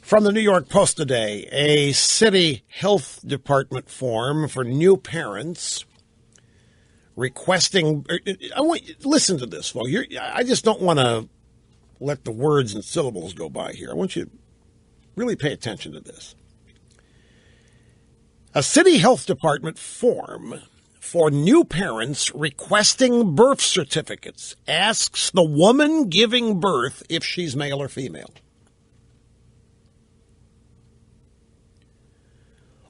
From the New York Post today, a city health department form for new parents requesting. Listen to this, folks. I just don't want to let the words and syllables go by here. I want you to really pay attention to this. A city health department form for new parents requesting birth certificates asks the woman giving birth if she's male or female.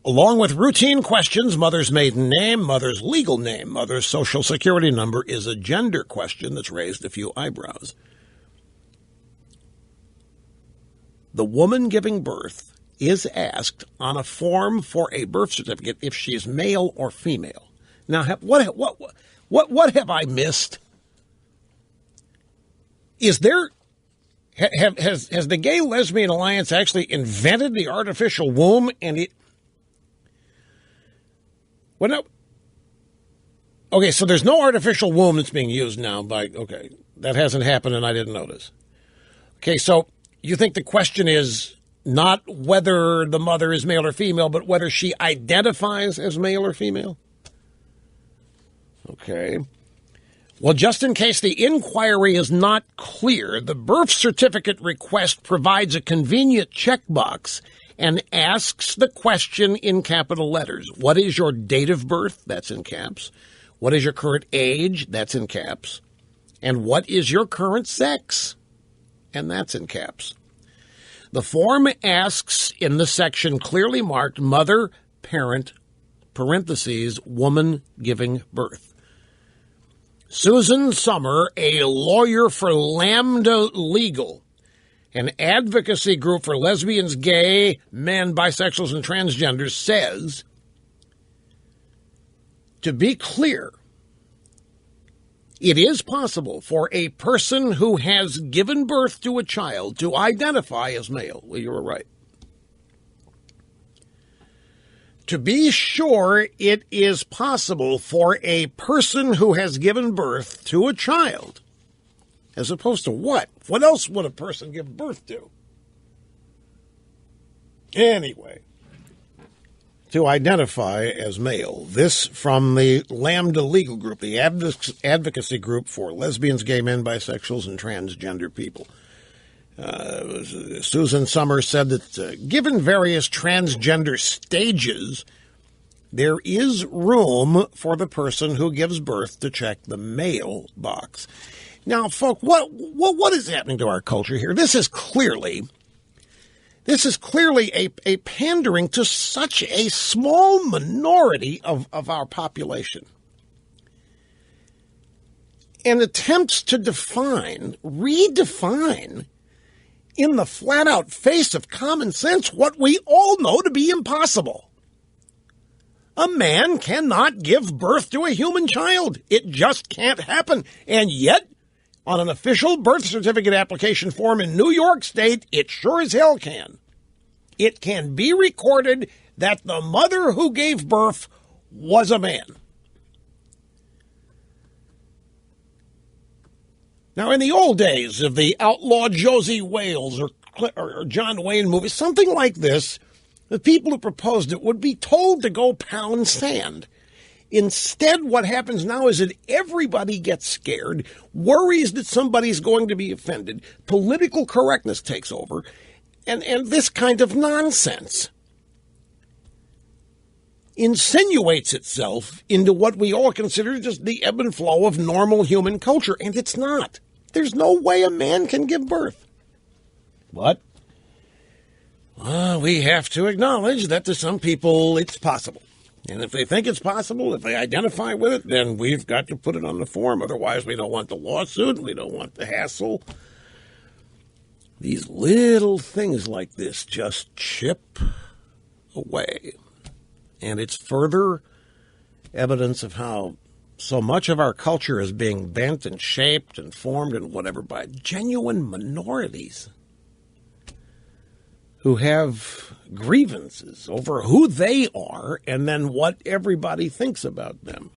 Along with routine questions, mother's maiden name, mother's legal name, mother's social security number is a gender question that's raised a few eyebrows. The woman giving birth is asked on a form for a birth certificate if she's male or female. Now, what have I missed? Is there has the Gay Lesbian Alliance actually invented the artificial womb and it? Well, no. Okay, so there's no artificial womb that's being used now okay, that hasn't happened and I didn't notice. Okay, so you think the question is not whether the mother is male or female, but whether she identifies as male or female? Okay. Well, just in case the inquiry is not clear, the birth certificate request provides a convenient checkbox and asks the question in capital letters. What is your date of birth? That's in caps. What is your current age? That's in caps. And what is your current sex? And that's in caps. The form asks in the section clearly marked mother, parent, parentheses, woman giving birth. Susan Summer, a lawyer for Lambda Legal, an advocacy group for lesbians, gay, men, bisexuals, and transgenders, says, to be clear, it is possible for a person who has given birth to a child to identify as male. Well, you were right. To be sure, it is possible for a person who has given birth to a child, as opposed to what? What else would a person give birth to? Anyway, to identify as male. This from the Lambda Legal Group, the advocacy group for lesbians, gay men, bisexuals, and transgender people. Susan Summers said that given various transgender stages, there is room for the person who gives birth to check the male box. Now, folks, what is happening to our culture here? This is clearly a pandering to such a small minority of our population. And attempts to redefine, in the flat-out face of common sense, what we all know to be impossible. A man cannot give birth to a human child. It just can't happen. And yet, on an official birth certificate application form in New York State, it sure as hell can. It can be recorded that the mother who gave birth was a man. Now, in the old days of the outlaw Josie Wales or John Wayne movies, something like this, the people who proposed it would be told to go pound sand. Instead, what happens now is that everybody gets scared, worries that somebody's going to be offended, political correctness takes over, and this kind of nonsense insinuates itself into what we all consider just the ebb and flow of normal human culture, and it's not. There's no way a man can give birth. But we have to acknowledge that to some people it's possible. And if they think it's possible, if they identify with it, then we've got to put it on the form. Otherwise, we don't want the lawsuit. We don't want the hassle. These little things like this just chip away. And it's further evidence of how so much of our culture is being bent and shaped and formed and whatever by genuine minorities who have grievances over who they are and then what everybody thinks about them.